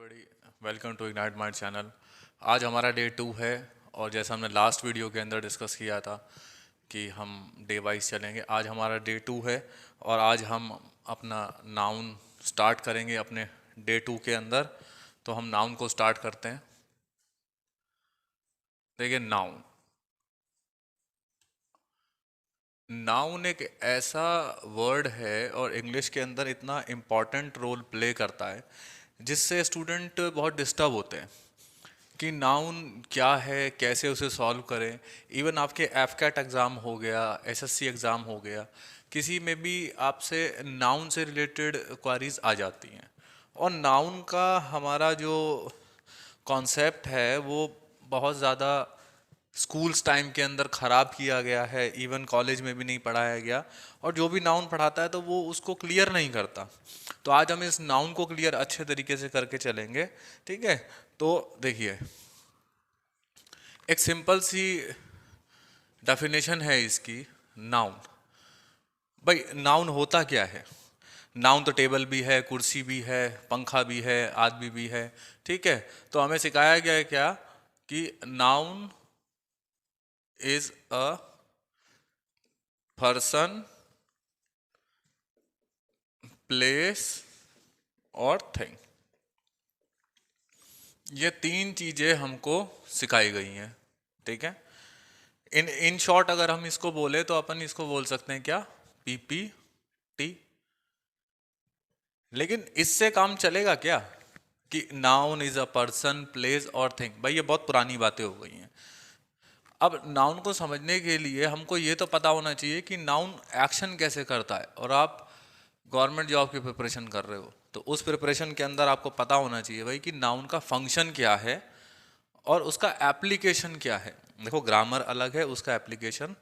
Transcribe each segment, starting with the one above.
Everybody, welcome to ignite mind channel. आज हमारा day 2 है और जैसा हमने लास्ट वीडियो के अंदर डिस्कस किया था कि हम डे वाइज चलेंगे, आज हमारा डे 2 है और आज हम अपना नाउन स्टार्ट करेंगे अपने डे 2 के अंदर। तो हम नाउन को स्टार्ट करते हैं। देखिए, नाउन नाउन एक ऐसा वर्ड है और इंग्लिश के अंदर इतना इम्पॉर्टेंट रोल प्ले करता है जिससे स्टूडेंट बहुत डिस्टर्ब होते हैं कि नाउन क्या है, कैसे उसे सॉल्व करें। इवन आपके एफकैट एग्ज़ाम हो गया, एसएससी एग्ज़ाम हो गया, किसी में भी आपसे नाउन से रिलेटेड क्वारीज आ जाती हैं। और नाउन का हमारा जो कॉन्सेप्ट है वो बहुत ज़्यादा स्कूल्स टाइम के अंदर ख़राब किया गया है, इवन कॉलेज में भी नहीं पढ़ाया गया। और जो भी नाउन पढ़ाता है तो वो उसको क्लियर नहीं करता। तो आज हम इस नाउन को क्लियर अच्छे तरीके से करके चलेंगे, ठीक है। तो देखिए, एक सिंपल सी डेफिनेशन है इसकी। नाउन, भाई नाउन होता क्या है? नाउन तो टेबल भी है, कुर्सी भी है, पंखा भी है, आदमी भी है, ठीक है। तो हमें सिखाया गया है क्या कि noun is a person, place और थिंग। ये तीन चीजें हमको सिखाई गई हैं, ठीक है। इन शॉर्ट अगर हम इसको बोले तो अपन इसको बोल सकते हैं क्या? PPT। लेकिन इससे काम चलेगा क्या कि noun is a person, place और थिंग? भाई ये बहुत पुरानी बातें हो गई हैं। अब नाउन को समझने के लिए हमको ये तो पता होना चाहिए कि नाउन एक्शन कैसे करता है। और आप गवर्नमेंट जॉब की प्रिपरेशन कर रहे हो तो उस प्रिपरेशन के अंदर आपको पता होना चाहिए भाई कि नाउन का फंक्शन क्या है और उसका एप्लीकेशन क्या है। देखो, ग्रामर अलग है, उसका एप्लीकेशन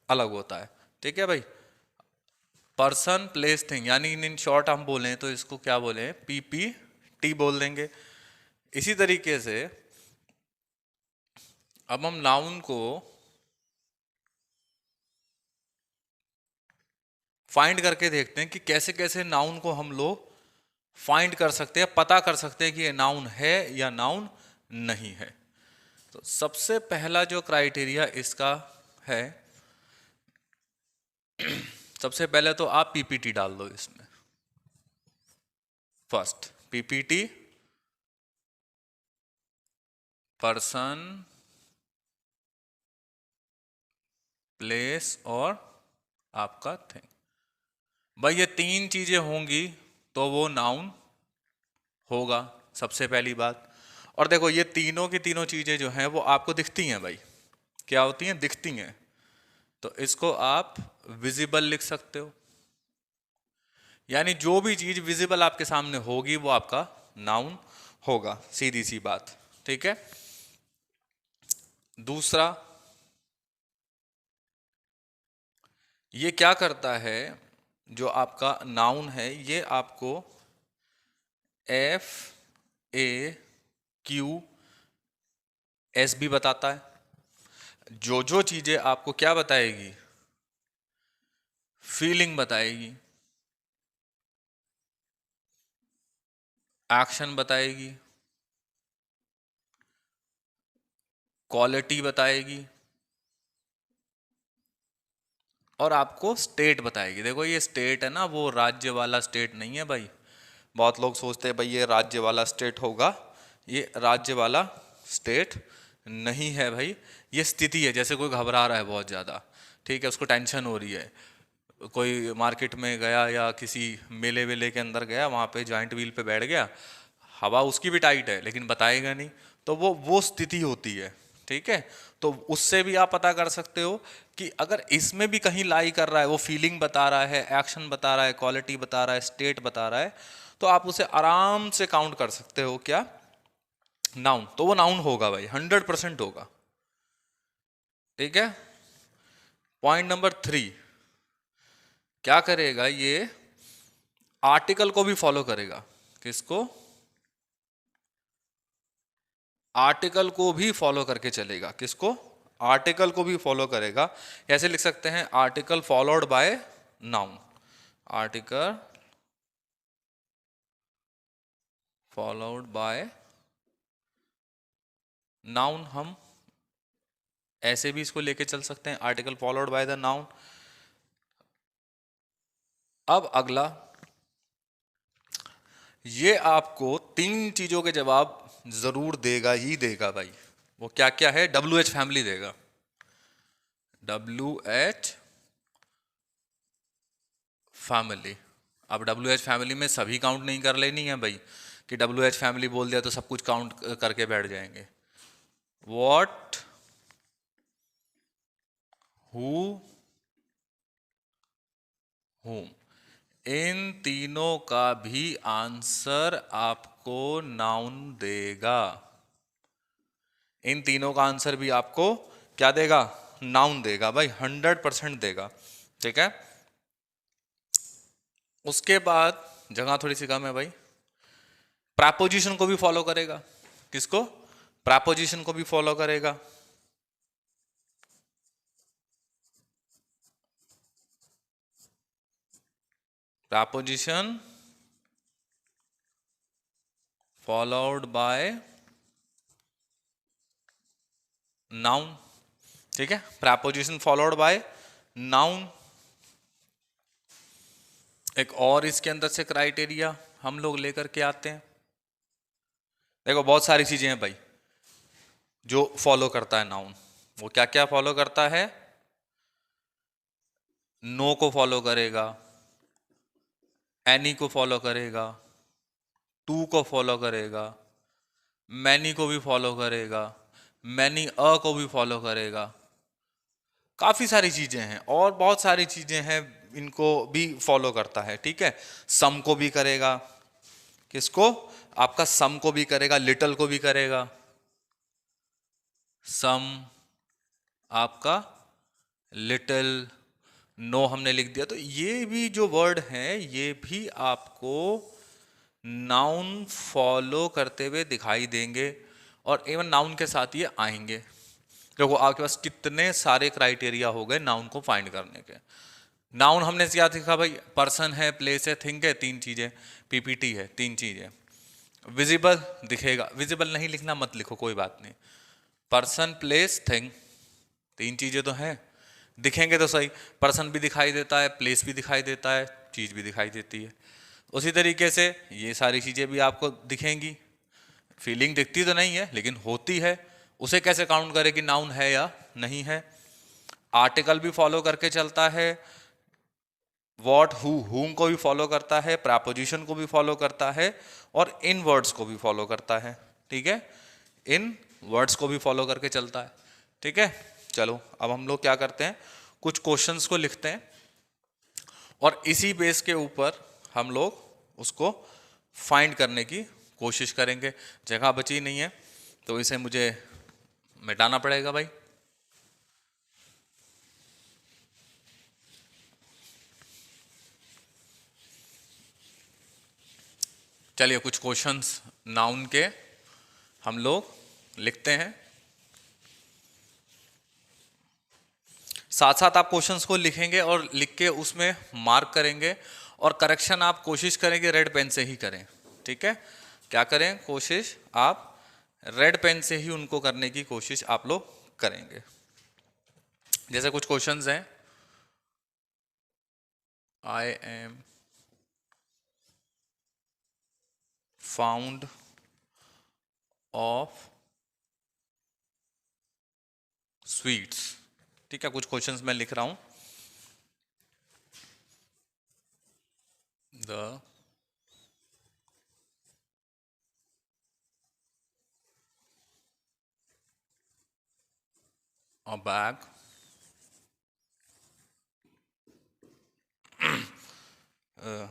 अलग होता है, ठीक है भाई। पर्सन, प्लेस, थिंग, यानी इन शॉर्ट हम बोलें तो इसको क्या बोले? PPT बोल देंगे। इसी तरीके से अब हम नाउन को फाइंड करके देखते हैं कि कैसे कैसे नाउन को हम लोग फाइंड कर सकते हैं, पता कर सकते हैं कि ये नाउन है या नाउन नहीं है। तो सबसे पहला जो क्राइटेरिया इसका है, सबसे पहले तो आप PPT डाल दो इसमें। फर्स्ट PPT, पर्सन, प्लेस और आपका थिंग। भाई ये तीन चीजें होंगी तो वो नाउन होगा, सबसे पहली बात। और देखो, ये तीनों की तीनों चीजें जो हैं वो आपको दिखती हैं भाई। क्या होती हैं? दिखती हैं। तो इसको आप विजिबल लिख सकते हो, यानी जो भी चीज विजिबल आपके सामने होगी वो आपका नाउन होगा, सीधी सी बात, ठीक है। दूसरा, ये क्या करता है, जो आपका नाउन है ये आपको FAQS भी बताता है। जो जो चीजें आपको क्या बताएगी? फीलिंग बताएगी, एक्शन बताएगी, क्वालिटी बताएगी और आपको स्टेट बताएगी। देखो, ये स्टेट है ना, वो राज्य वाला स्टेट नहीं है भाई। बहुत लोग सोचते हैं भाई ये राज्य वाला स्टेट होगा, ये राज्य वाला स्टेट नहीं है भाई। ये स्थिति है। जैसे कोई घबरा रहा है बहुत ज़्यादा, ठीक है, उसको टेंशन हो रही है, कोई मार्केट में गया या किसी मेले वेले के अंदर गया, वहाँ पे जॉइंट व्हील पे बैठ गया, हवा उसकी भी टाइट है लेकिन बताएगा नहीं, तो वो स्थिति होती है, ठीक है। तो उससे भी आप पता कर सकते हो कि अगर इसमें भी कहीं लाई कर रहा है, वो फीलिंग बता रहा है, एक्शन बता रहा है, क्वालिटी बता रहा है, स्टेट बता रहा है, तो आप उसे आराम से काउंट कर सकते हो क्या? नाउन। तो वो नाउन होगा भाई, 100% होगा, ठीक है। पॉइंट नंबर 3, क्या करेगा ये? आर्टिकल को भी फॉलो करेगा। किसको? आर्टिकल को भी फॉलो करके चलेगा। किसको? आर्टिकल को भी फॉलो करेगा। ऐसे लिख सकते हैं, article followed by noun. Article followed by noun. हम ऐसे भी इसको लेके चल सकते हैं, article followed by the noun. अब अगला, ये आपको तीन चीजों के जवाब जरूर देगा ही देगा भाई। वो क्या क्या है? WH फैमिली देगा। WH family. अब WH फैमिली में सभी काउंट नहीं कर लेनी है भाई, कि WH फैमिली बोल दिया तो सब कुछ काउंट करके बैठ जाएंगे। What, who, whom, इन तीनों का भी आंसर आपको नाउन देगा। इन तीनों का आंसर भी आपको क्या देगा? नाउन देगा भाई, 100% देगा। ठीक है। उसके बाद जगह थोड़ी सी कम है भाई, प्रपोजिशन को भी फॉलो करेगा। किसको? प्रपोजिशन को भी फॉलो करेगा। Preposition followed by noun. ठीक है, प्रपोजिशन फॉलोड बाय नाउन। एक और इसके अंदर से क्राइटेरिया हम लोग लेकर के आते हैं। देखो बहुत सारी चीजें हैं भाई जो फॉलो करता है नाउन। वो क्या क्या फॉलो करता है? नो को फॉलो करेगा, एनी को फॉलो करेगा, टू को फॉलो करेगा, मैनी को भी फॉलो करेगा, मैनी अ को भी फॉलो करेगा। काफी सारी चीजें हैं और बहुत सारी चीजें हैं, इनको भी फॉलो करता है। ठीक है, सम को भी करेगा। किसको? आपका सम को भी करेगा, लिटल को भी करेगा। सम, आपका लिटिल, नो हमने लिख दिया। तो ये भी जो वर्ड हैं ये भी आपको नाउन फॉलो करते हुए दिखाई देंगे और इवन नाउन के साथ ये आएंगे। देखो आपके पास कितने सारे क्राइटेरिया हो गए नाउन को फाइंड करने के। नाउन हमने क्या सीखा भाई? पर्सन है, प्लेस है, थिंग है, तीन चीजें। PPT है, तीन चीजें। विजिबल दिखेगा, विजिबल नहीं लिखना मत लिखो, कोई बात नहीं। पर्सन, प्लेस, थिंग, तीन चीजें तो हैं, दिखेंगे तो सही। पर्सन भी दिखाई देता है, प्लेस भी दिखाई देता है, चीज भी दिखाई देती है। उसी तरीके से ये सारी चीजें भी आपको दिखेंगी। फीलिंग दिखती तो नहीं है लेकिन होती है। उसे कैसे काउंट करें कि नाउन है या नहीं है? आर्टिकल भी फॉलो करके चलता है, वॉट, हु, हुम को भी फॉलो करता है, प्रपोजिशन को भी फॉलो करता है और इन वर्ड्स को भी फॉलो करता है। ठीक है, इन वर्ड्स को भी फॉलो करके चलता है। ठीक है, चलो अब हम लोग क्या करते हैं, कुछ क्वेश्चंस को लिखते हैं और इसी बेस के ऊपर हम लोग उसको फाइंड करने की कोशिश करेंगे। जगह बची नहीं है तो इसे मुझे मिटाना पड़ेगा भाई। चलिए कुछ क्वेश्चंस नाउन के हम लोग लिखते हैं। साथ साथ आप क्वेश्चंस को लिखेंगे और लिख के उसमें मार्क करेंगे और करेक्शन आप कोशिश करेंगे रेड पेन से ही करें। ठीक है, क्या करें? कोशिश आप रेड पेन से ही उनको करने की कोशिश आप लोग करेंगे। जैसे कुछ क्वेश्चंस हैं, I am found of sweets. ठीक है, कुछ क्वेश्चंस मैं लिख रहा हूं। The a bag uh,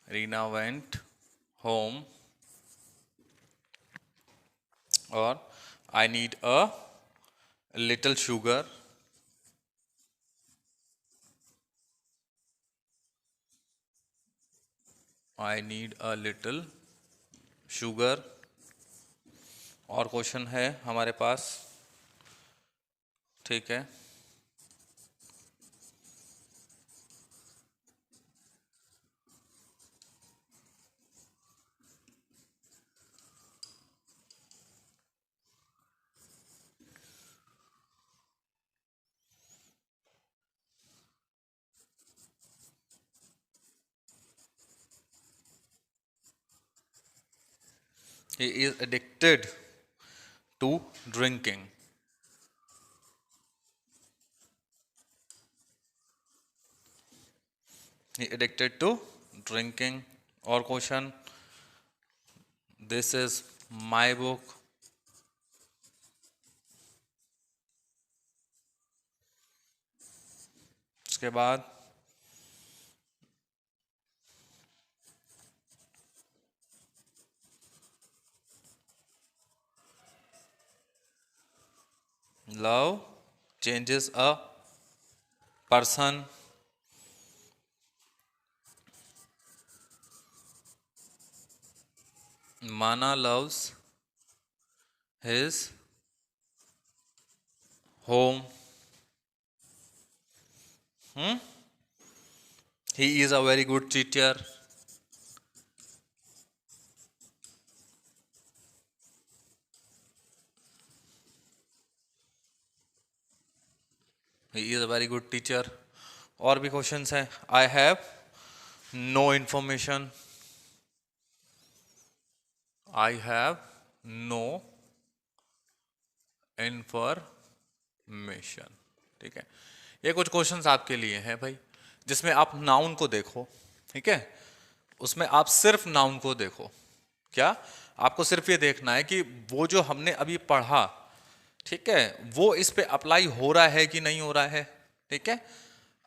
Reena went home, or I need a little sugar. I need a little sugar. और क्वेश्चन है हमारे पास, ठीक है, He is addicted to drinking. He addicted to drinking. Or question, this is my book. उसके बाद love changes a person. Mana loves his home. He is a very good teacher. He is a very good teacher. और भी questions हैं. I have no information. I have no information. ठीक है. ये कुछ questions आपके लिए हैं भाई, जिसमें आप नाउन को देखो. ठीक है, उसमें आप सिर्फ नाउन को देखो. क्या आपको सिर्फ ये देखना है कि वो जो हमने अभी पढ़ा, ठीक है, वो इस पे अप्लाई हो रहा है कि नहीं हो रहा है. ठीक है.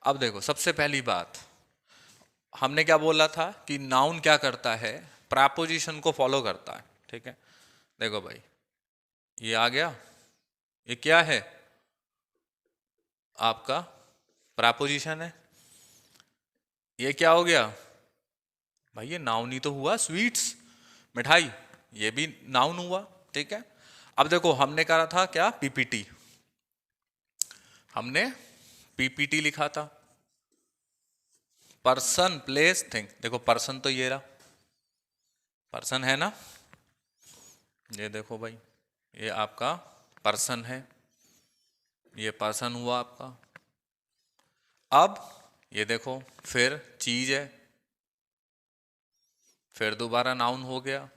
अब देखो, सबसे पहली बात हमने क्या बोला था कि नाउन क्या करता है, प्रेपोजिशन को फॉलो करता है. ठीक है. देखो भाई, ये आ गया, ये क्या है, आपका प्रेपोजिशन है. ये क्या हो गया भाई, ये नाउन ही तो हुआ. स्वीट्स, मिठाई, ये भी नाउन हुआ. ठीक है. अब देखो, हमने कहा था क्या, पीपीटी. हमने पीपीटी लिखा था. Person, place, thing. देखो पर्सन तो ये रहा, पर्सन है ना, ये देखो भाई, ये आपका पर्सन है, ये पर्सन हुआ आपका. अब ये देखो, फिर चीज है, फिर दोबारा नाउन हो गया.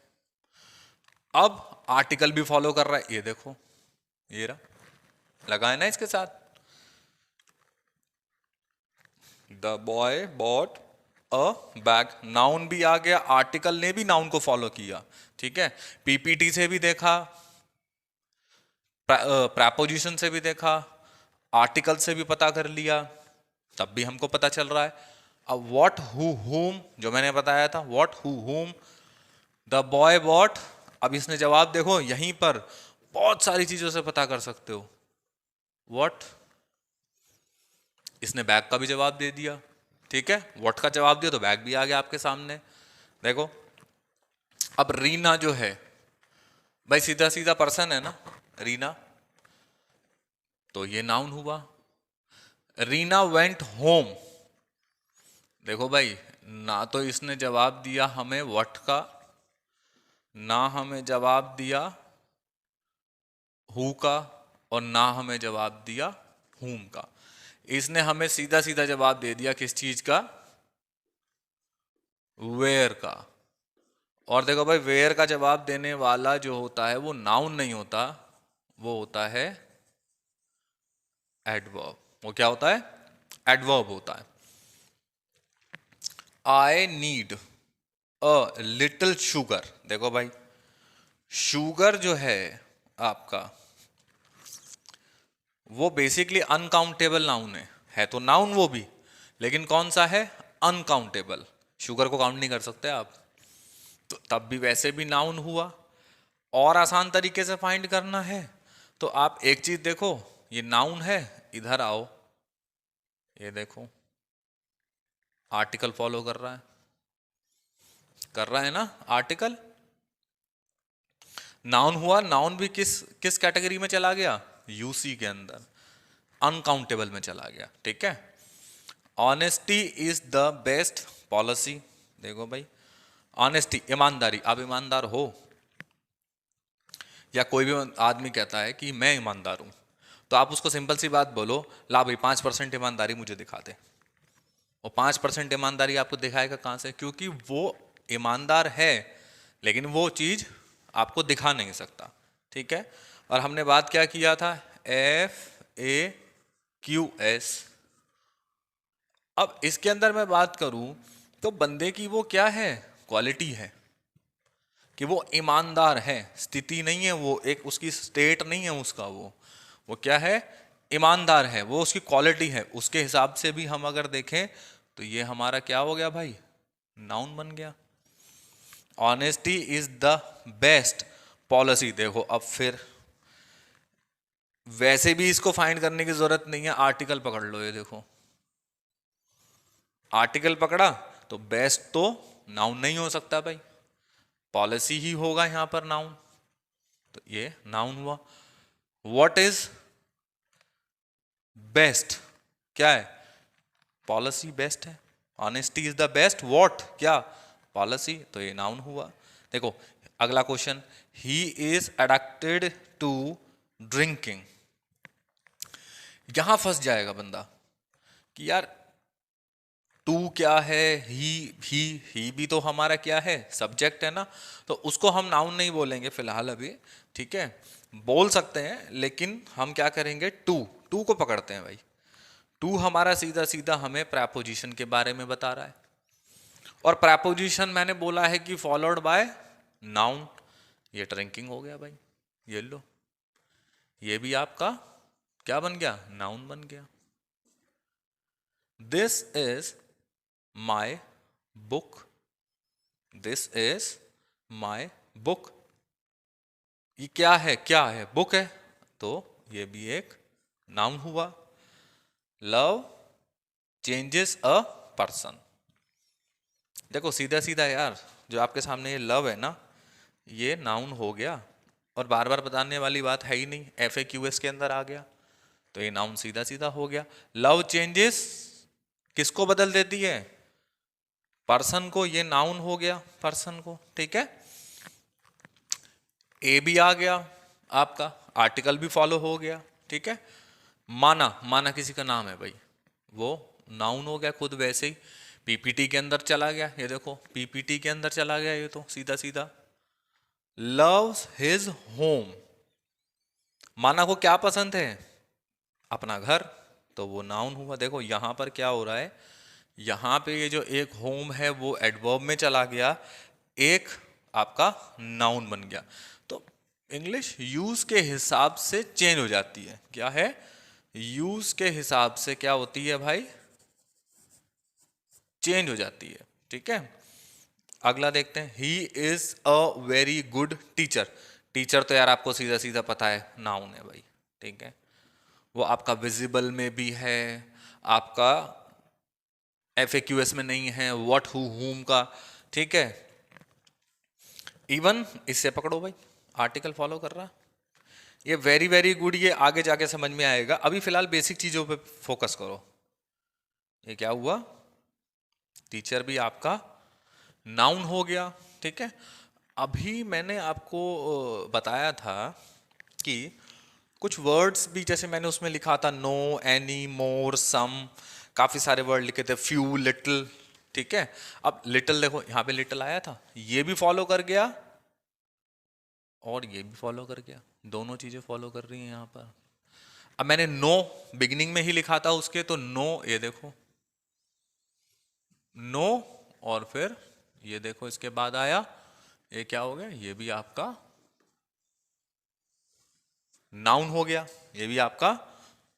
अब आर्टिकल भी फॉलो कर रहा है, ये देखो, ये रहा, लगा है ना इसके साथ. The boy bought a bag, noun भी आ गया, आर्टिकल ने भी नाउन को फॉलो किया. ठीक है. पीपीटी से भी देखा, प्रेपोजिशन से भी देखा, आर्टिकल से भी पता कर लिया, तब भी हमको पता चल रहा है. अब व्हाट, हु, हुम, जो मैंने बताया था, व्हाट, हु, हुम, द बॉय बॉट. अब इसने जवाब देखो, यहीं पर बहुत सारी चीजों से पता कर सकते हो. व्हाट, इसने बैग का भी जवाब दे दिया. ठीक है, व्हाट का जवाब दिया तो बैग भी आ गया आपके सामने. देखो, अब रीना जो है भाई, सीधा सीधा पर्सन है ना, रीना, तो ये नाउन हुआ. Reena went home. देखो भाई, ना तो इसने जवाब दिया हमें व्हाट का, ना हमें जवाब दिया हु का, और ना हमें जवाब दिया हुम का. इसने हमें सीधा सीधा जवाब दे दिया किस चीज का, वेयर का. और देखो भाई, वेयर का जवाब देने वाला जो होता है वो नाउन नहीं होता, वो होता है एडवर्ब. वो क्या होता है, एडवर्ब होता है. I need a little sugar. देखो भाई, शुगर जो है आपका, वो बेसिकली अनकाउंटेबल नाउन है तो नाउन वो भी, लेकिन कौन सा है, अनकाउंटेबल. शुगर को काउंट नहीं कर सकते आप, तो तब भी वैसे भी नाउन हुआ. और आसान तरीके से फाइंड करना है तो आप एक चीज देखो, ये नाउन है, इधर आओ, ये देखो, आर्टिकल फॉलो कर रहा है, कर रहा है ना आर्टिकल. नाउन हुआ, नाउन भी किस किस कैटेगरी में चला गया, यूसी के अंदर, अनकाउंटेबल में चला गया. ठीक है. Honesty is the best policy. देखो भाई, ऑनेस्टी, ईमानदारी. आप ईमानदार हो, या कोई भी आदमी कहता है कि मैं ईमानदार हूं, तो आप उसको सिंपल सी बात बोलो, ला भाई 5% ईमानदारी मुझे दिखा दे. और 5% ईमानदारी आपको दिखाएगा कहां से, क्योंकि वो ईमानदार है लेकिन वो चीज आपको दिखा नहीं सकता, ठीक है। और हमने बात क्या किया था, FAQS। अब इसके अंदर मैं बात करूं तो बंदे की वो क्या है, क्वालिटी है कि वो ईमानदार है, स्थिति नहीं है, वो एक उसकी स्टेट नहीं है उसका, वो क्या है, ईमानदार है, वो उसकी क्वालिटी है। उसके हिसाब से भी हम अगर देखें तो ये हमारा क्या हो गया भाई, नाउन बन गया। Honesty is the best policy. देखो अब फिर वैसे भी इसको फाइंड करने की जरूरत नहीं है, आर्टिकल पकड़ लो, ये देखो आर्टिकल पकड़ा तो बेस्ट तो नाउन नहीं हो सकता भाई, पॉलिसी ही होगा यहां पर नाउन, तो ये नाउन हुआ। व्हाट इज बेस्ट, क्या है, पॉलिसी बेस्ट है। Honesty is the best what, क्या, पॉलिसी, तो ये नाउन हुआ। देखो अगला question, he is addicted to drinking. यहां फंस जाएगा बंदा कि यार टू क्या है, ही भी तो हमारा क्या है, सब्जेक्ट है ना, तो उसको हम नाउन नहीं बोलेंगे फिलहाल अभी, ठीक है, बोल सकते हैं लेकिन हम क्या करेंगे, टू, टू को पकड़ते हैं भाई। टू हमारा सीधा सीधा हमें प्रेपोजिशन के बारे में बता रहा है, और प्रेपोजिशन मैंने बोला है कि फॉलोड बाय नाउन, ये ड्रिंकिंग हो गया भाई, ये लो, ये भी आपका क्या बन गया, नाउन बन गया। This is my book, this is my book, ये क्या है, क्या है, बुक है, तो ये भी एक नाउन हुआ। लव चेंजेस अ पर्सन, देखो सीधा सीधा यार, जो आपके सामने ये लव है ना, ये नाउन हो गया, और बार बार बताने वाली बात है ही नहीं, FAQS के अंदर आ गया, तो ये नाउन सीधा सीधा हो गया। लव चेंजेस किसको बदल देती है, पर्सन को, ये नाउन हो गया पर्सन को, ठीक है। ए भी आ गया आपका, आर्टिकल भी फॉलो हो गया, ठीक है। माना, माना किसी का नाम है भाई, वो नाउन हो गया खुद वैसे ही, PPT के अंदर चला गया, ये देखो PPT के अंदर चला गया, ये तो सीधा सीधा। लव्स हिज होम, माना को क्या पसंद है, अपना घर, तो वो नाउन हुआ। देखो यहां पर क्या हो रहा है, यहां पे ये जो एक होम है वो एडवर्ब में चला गया, एक आपका नाउन बन गया। तो इंग्लिश यूज के हिसाब से चेंज हो जाती है, क्या है, यूज के हिसाब से क्या होती है भाई, चेंज हो जाती है, ठीक है। अगला देखते हैं, he is a very good teacher. Teacher तो यार आपको सीधा सीधा पता है नाउन है भाई, ठीक है, वो आपका विजिबल में भी है, आपका FAQS में नहीं है, व्हाट हु हुम का, ठीक है। इवन इससे पकड़ो भाई, आर्टिकल फॉलो कर रहा, ये वेरी वेरी गुड, ये आगे जाके समझ में आएगा, अभी फिलहाल बेसिक चीजों पे फोकस करो। ये क्या हुआ, टीचर भी आपका नाउन हो गया, ठीक है। अभी मैंने आपको बताया था कि कुछ वर्ड्स भी, जैसे मैंने उसमें लिखा था नो, एनी, मोर, सम, काफी सारे वर्ड लिखे थे, फ्यू, लिटिल, ठीक है। अब लिटिल देखो यहाँ पे लिटिल आया था, ये भी फॉलो कर गया और ये भी फॉलो कर गया, दोनों चीजें फॉलो कर रही हैं यहाँ पर। अब मैंने नो बिगिनिंग में ही लिखा था उसके, तो नो, ये देखो नो, और फिर ये देखो इसके बाद आया, ये क्या हो गया, ये भी आपका नाउन हो गया, ये भी आपका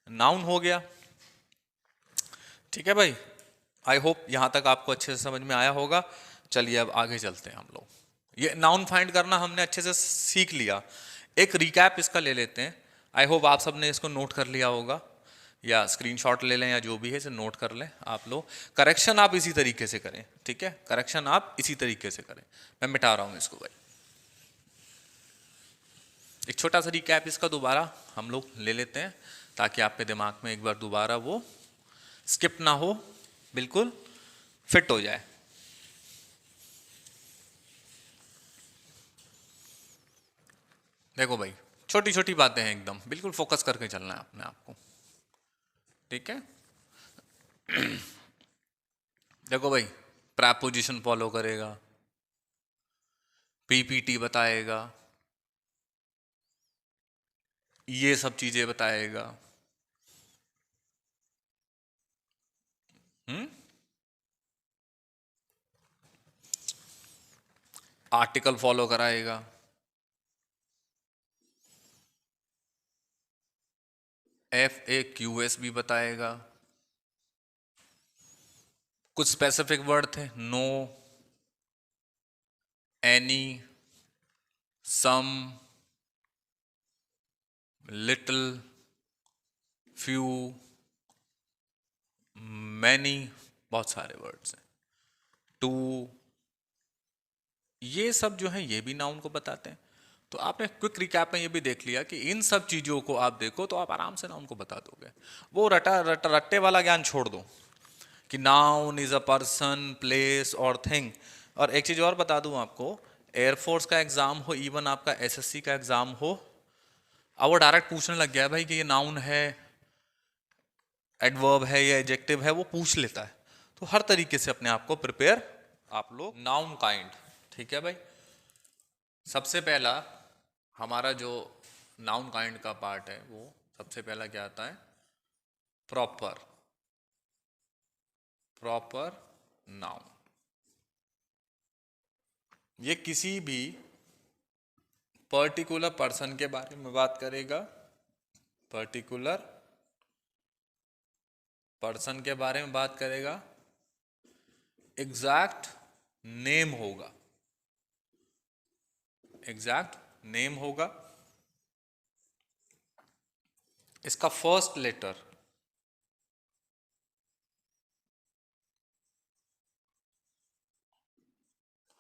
नाउन हो गया, ठीक है भाई। आई होप यहां तक आपको अच्छे से समझ में आया होगा। चलिए अब आगे चलते हैं हम लोग, ये नाउन फाइंड करना हमने अच्छे से सीख लिया, एक रिकैप इसका ले लेते हैं। आई होप आप सबने इसको नोट कर लिया होगा, या स्क्रीनशॉट ले लें, या जो भी है इसे नोट कर लें आप लोग। करेक्शन आप इसी तरीके से करें, ठीक है, करेक्शन आप इसी तरीके से करें। मैं मिटा रहा हूं इसको भाई, एक छोटा सा रिकैप इसका दोबारा हम लोग ले लेते हैं, ताकि आपके दिमाग में एक बार दोबारा वो स्किप ना हो, बिल्कुल फिट हो जाए। देखो भाई छोटी छोटी बातें हैं एकदम, बिल्कुल फोकस करके चलना है अपने आप को, ठीक है। देखो भाई प्रेपोजिशन फॉलो करेगा, PPT बताएगा, ये सब चीजें बताएगा। हम्म। आर्टिकल फॉलो कराएगा। FAQs भी बताएगा। कुछ स्पेसिफिक वर्ड थे, नो, एनी, सम, लिटिल, फ्यू, मैनी, बहुत सारे वर्ड्स हैं। टू, ये सब जो है ये भी नाउन को बताते हैं। तो आपने क्विक रिकैप में ये भी देख लिया कि इन सब चीजों को आप देखो तो आप आराम से नाउन को बता दोगे। वो रट्टे वाला ज्ञान छोड़ दो कि noun is a person, place और थिंग। और एक चीज और बता दूं आपको, एयरफोर्स का एग्जाम हो, इवन आपका SSC का एग्जाम हो, अब वो डायरेक्ट पूछने लग गया भाई कि ये नाउन है, एडवर्ब है या एडजेक्टिव है, वो पूछ लेता है। तो हर तरीके से अपने आप को प्रिपेयर आप लोग। नाउन काइंड, ठीक है भाई। सबसे पहला हमारा जो नाउन काइंड का पार्ट है, वो सबसे पहला क्या आता है? प्रॉपर। प्रॉपर नाउन, ये किसी भी पर्टिकुलर पर्सन के बारे में बात करेगा। पर्टिकुलर पर्सन के बारे में बात करेगा। एग्जैक्ट नेम होगा। एग्जैक्ट नेम होगा। इसका फर्स्ट लेटर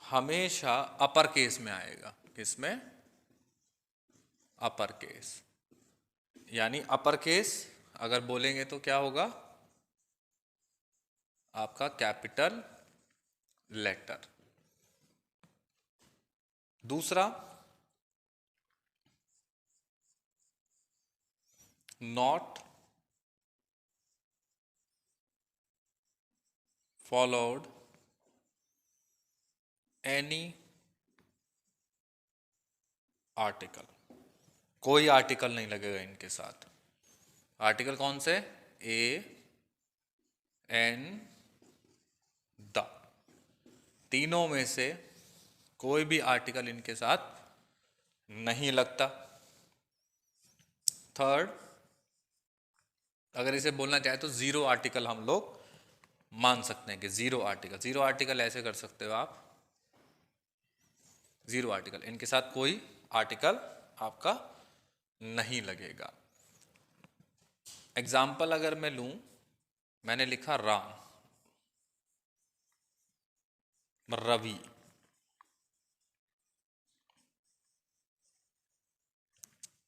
हमेशा अपर केस में आएगा। किसमें? Upper case. यानी अपर केस अगर बोलेंगे तो क्या होगा आपका? Capital letter. दूसरा, नॉट फॉलोड एनी आर्टिकल। कोई आर्टिकल नहीं लगेगा इनके साथ। आर्टिकल कौन से? ए, एन, द, तीनों में से कोई भी आर्टिकल इनके साथ नहीं लगता। थर्ड, अगर इसे बोलना चाहे तो जीरो आर्टिकल हम लोग मान सकते हैं कि जीरो आर्टिकल। जीरो आर्टिकल ऐसे कर सकते हो आप, जीरो आर्टिकल, इनके साथ कोई आर्टिकल आपका नहीं लगेगा। एग्जाम्पल अगर मैं लूं, मैंने लिखा राम, रवि,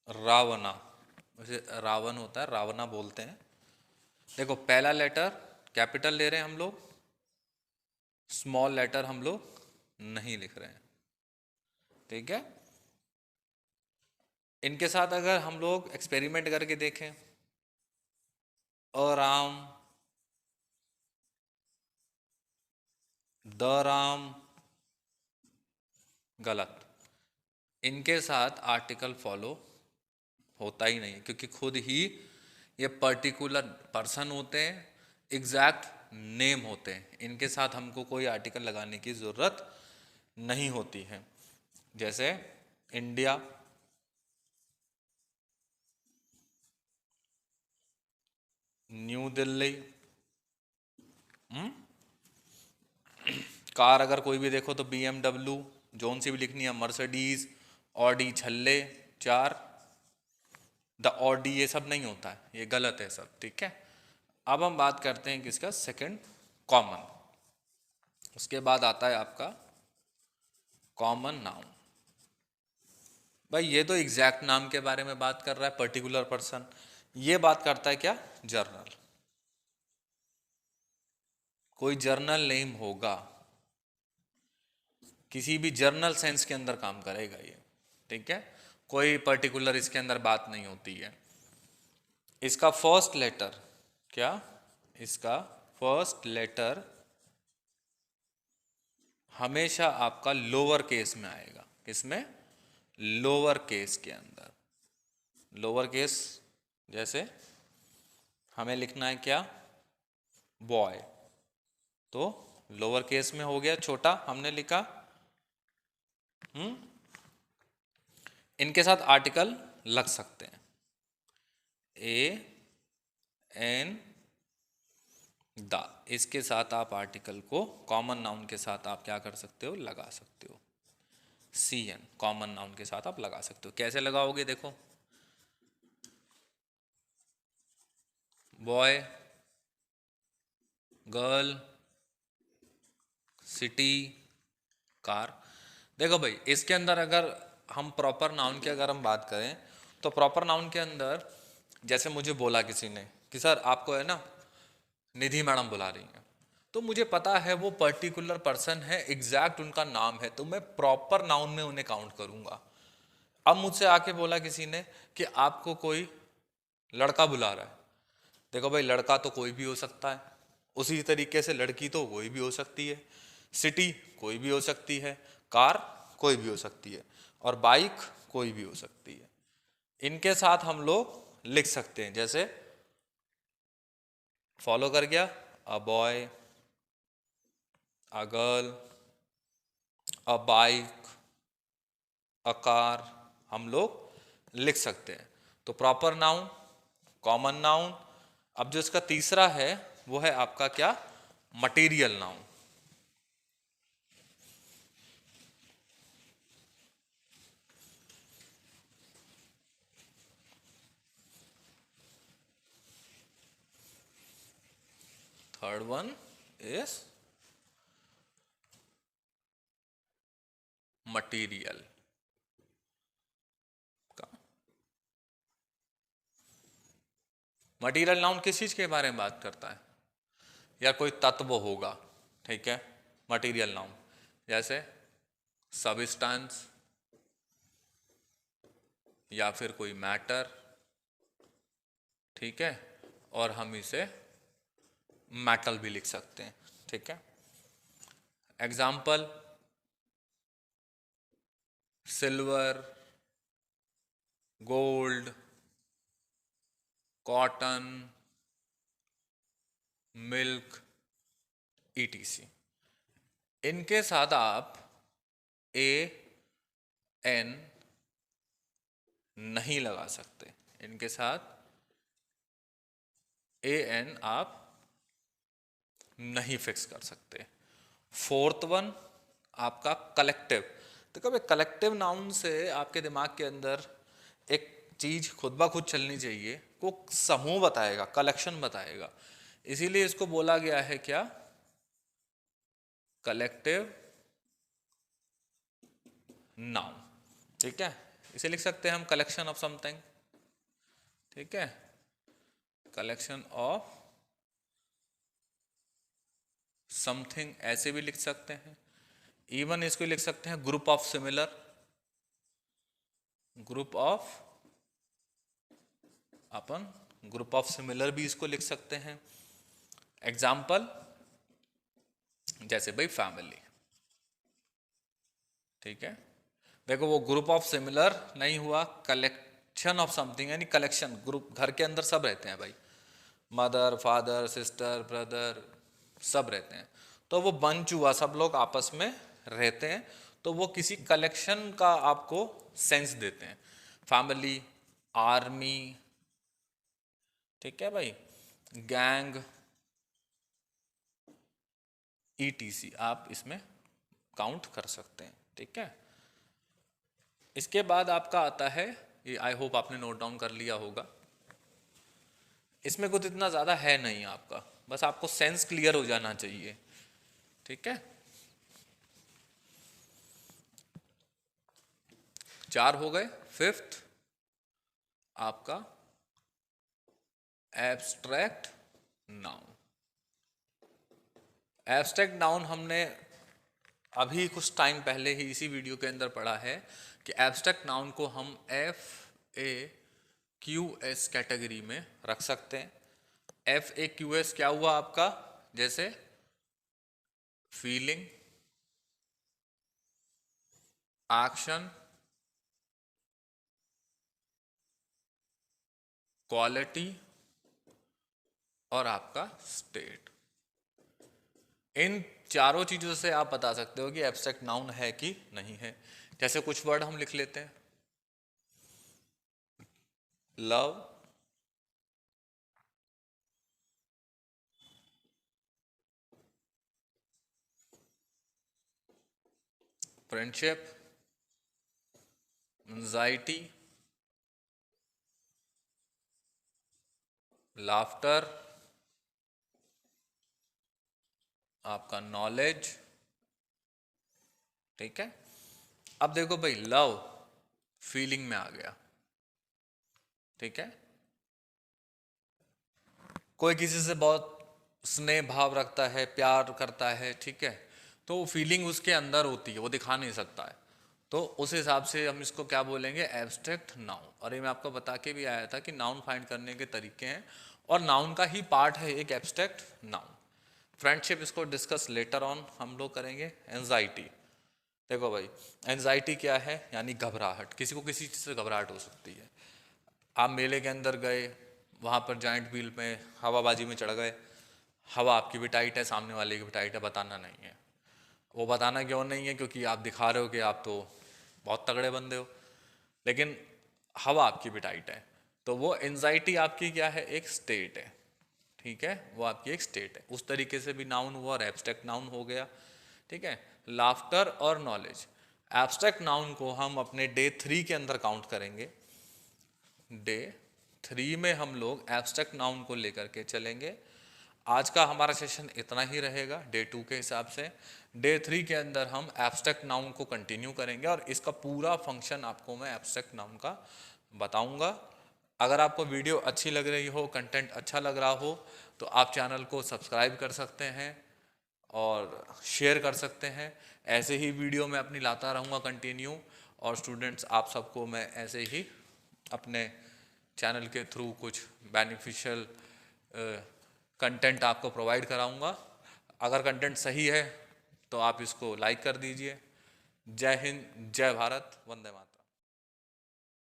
रावणा, वैसे रावण होता है, रावणा बोलते हैं। देखो पहला लेटर कैपिटल ले रहे हैं हम लोग, स्मॉल लेटर हम लोग नहीं लिख रहे हैं, ठीक है। इनके साथ अगर हम लोग एक्सपेरिमेंट करके देखें, अराम, द राम, गलत। इनके साथ आर्टिकल फॉलो होता ही नहीं, क्योंकि खुद ही ये पर्टिकुलर पर्सन होते हैं, एग्जैक्ट नेम होते हैं। इनके साथ हमको कोई आर्टिकल लगाने की जरूरत नहीं होती है। जैसे इंडिया, न्यू दिल्ली। कार अगर कोई भी देखो तो BMW, जोन सी भी लिखनी है, मर्सिडीज, ऑडी, छल्ले, चार, द ऑडी, ये सब नहीं होता है, ये गलत है सब, ठीक है। अब हम बात करते हैं किसका? Second, common. उसके बाद आता है आपका कॉमन नाउन। भाई ये तो एग्जैक्ट नाम के बारे में बात कर रहा है, पर्टिकुलर पर्सन। ये बात करता है क्या? जर्नल। कोई जर्नल नेम होगा, किसी भी जर्नल सेंस के अंदर काम करेगा ये, ठीक है। कोई पर्टिकुलर इसके अंदर बात नहीं होती है। इसका फर्स्ट लेटर क्या? इसका फर्स्ट लेटर हमेशा आपका लोअर केस में आएगा। किसमें? लोअर केस के अंदर। लोअर केस, जैसे हमें लिखना है क्या, बॉय, तो लोअर केस में हो गया छोटा, हमने लिखा। इनके साथ आर्टिकल लग सकते हैं, ए एन द, इसके साथ आप आर्टिकल को कॉमन नाउन के साथ आप क्या कर सकते हो, लगा सकते हो। सी एन कॉमन नाउन के साथ आप लगा सकते हो। कैसे लगाओगे, देखो, बॉय, गर्ल, सिटी, कार। देखो भाई, इसके अंदर अगर हम प्रॉपर नाउन की अगर हम बात करें, तो प्रॉपर नाउन के अंदर जैसे मुझे बोला किसी ने कि सर आपको है ना निधि मैडम बुला रही हैं, तो मुझे पता है वो पर्टिकुलर पर्सन है, एग्जैक्ट उनका नाम है, तो मैं प्रॉपर नाउन में उन्हें काउंट करूंगा। अब मुझसे आके बोला किसी ने कि आपको कोई लड़का बुला रहा है, देखो भाई लड़का तो कोई भी हो सकता है, उसी तरीके से लड़की तो कोई भी हो सकती है, सिटी कोई भी हो सकती है, कार कोई भी हो सकती है, और बाइक कोई भी हो सकती है। इनके साथ हम लोग लिख सकते हैं, जैसे फॉलो कर गया, a boy, a girl, a bike, a car, हम लोग लिख सकते हैं। तो प्रॉपर नाउन, कॉमन नाउन। अब जो इसका तीसरा है वो है आपका क्या, material noun. Third one is material का। मटेरियल नाउन किस चीज के बारे में बात करता है, या कोई तत्व होगा, ठीक है, मटेरियल नाउन, जैसे सबस्टेंस, या फिर कोई मैटर, ठीक है, और हम इसे मेटल भी लिख सकते हैं, ठीक है। Example, silver, gold, cotton, milk, etc. इनके साथ आप ए एन नहीं लगा सकते, इनके साथ ए एन आप नहीं फिक्स कर सकते। फोर्थ वन आपका कलेक्टिव। तो कभी कलेक्टिव नाउन से आपके दिमाग के अंदर एक चीज खुद ब खुद चलनी चाहिए, वो समूह बताएगा, कलेक्शन बताएगा, इसीलिए इसको बोला गया है क्या, कलेक्टिव नाउन, ठीक है। इसे लिख सकते हैं हम कलेक्शन ऑफ समथिंग, ठीक है, कलेक्शन ऑफ समथिंग ऐसे भी लिख सकते हैं। इवन इसको लिख सकते हैं group of similar, group of, upon group of similar भी इसको लिख सकते हैं। एग्जाम्पल, जैसे भाई फैमिली, ठीक है। देखो वो ग्रुप ऑफ सिमिलर नहीं हुआ, कलेक्शन ऑफ समथिंग, यानी कलेक्शन, ग्रुप, घर के अंदर सब रहते हैं भाई, मदर फादर सिस्टर ब्रदर सब रहते हैं, तो वो बंच हुआ, सब लोग आपस में रहते हैं, तो वो किसी कलेक्शन का आपको सेंस देते हैं। फैमिली, आर्मी, ठीक है भाई, गैंग, ईटीसी आप इसमें काउंट कर सकते हैं, ठीक है। इसके बाद आपका आता है, ये आई होप आपने नोट डाउन कर लिया होगा, इसमें कुछ इतना ज्यादा है नहीं आपका, बस आपको सेंस क्लियर हो जाना चाहिए, ठीक है। चार हो गए। फिफ्थ आपका एब्स्ट्रैक्ट नाउन। एब्स्ट्रैक्ट नाउन हमने अभी कुछ टाइम पहले ही इसी वीडियो के अंदर पढ़ा है कि एब्स्ट्रैक्ट नाउन को हम FAQS कैटेगरी में रख सकते हैं। FAQS क्या हुआ आपका, जैसे फीलिंग, एक्शन, क्वालिटी और आपका स्टेट। इन चारों चीजों से आप बता सकते हो कि एब्स्ट्रैक्ट नाउन है कि नहीं है। जैसे कुछ वर्ड हम लिख लेते हैं, लव, फ्रेंडशिप, एंजाइटी, लाफ्टर, आपका नॉलेज। ठीक है, अब देखो भाई, लव फीलिंग में आ गया। ठीक है, कोई किसी से बहुत स्नेह भाव रखता है, प्यार करता है, ठीक है, तो वो फीलिंग उसके अंदर होती है, वो दिखा नहीं सकता है। तो उस हिसाब से हम इसको क्या बोलेंगे, एब्स्ट्रैक्ट नाउन। और ये मैं आपको बता के भी आया था कि नाउन फाइंड करने के तरीके हैं, और नाउन का ही पार्ट है एक एब्स्ट्रैक्ट नाउन। फ्रेंडशिप इसको डिस्कस लेटर ऑन हम लोग करेंगे। एंजाइटी, देखो भाई, एंजाइटी क्या है, यानी घबराहट। किसी को किसी चीज़ से घबराहट हो सकती है। आप मेले के अंदर गए, वहाँ पर जाइंट व्हील में हवाबाजी में चढ़ गए, हवा आपकी भी टाइट है, सामने वाले की भी टाइट है, बताना नहीं है। वो बताना क्यों नहीं है, क्योंकि आप दिखा रहे हो कि आप तो बहुत तगड़े बंदे हो, लेकिन हवा आपकी भी टाइट है। तो वो एंजाइटी आपकी क्या है, एक स्टेट है। ठीक है, वो आपकी एक स्टेट है। उस तरीके से भी नाउन हुआ और एब्स्ट्रैक्ट नाउन हो गया। ठीक है, लाफ्टर और नॉलेज। एब्स्ट्रैक्ट नाउन को हम अपने डे 3 के अंदर काउंट करेंगे। डे 3 में हम लोग एब्स्ट्रैक्ट नाउन को लेकर के चलेंगे। आज का हमारा सेशन इतना ही रहेगा डे 2 के हिसाब से। डे 3 के अंदर हम एब्स्ट्रैक्ट नाउन को कंटिन्यू करेंगे, और इसका पूरा फंक्शन आपको मैं एब्स्ट्रैक्ट नाउन का बताऊंगा। अगर आपको वीडियो अच्छी लग रही हो, कंटेंट अच्छा लग रहा हो, तो आप चैनल को सब्सक्राइब कर सकते हैं और शेयर कर सकते हैं। ऐसे ही वीडियो मैं अपनी लाता रहूँगा कंटिन्यू, और स्टूडेंट्स आप सबको मैं ऐसे ही अपने चैनल के थ्रू कुछ बेनिफिशियल कंटेंट आपको प्रोवाइड कराऊंगा। अगर कंटेंट सही है तो आप इसको लाइक कर दीजिए। जय हिंद, जय भारत, वंदे मातरम।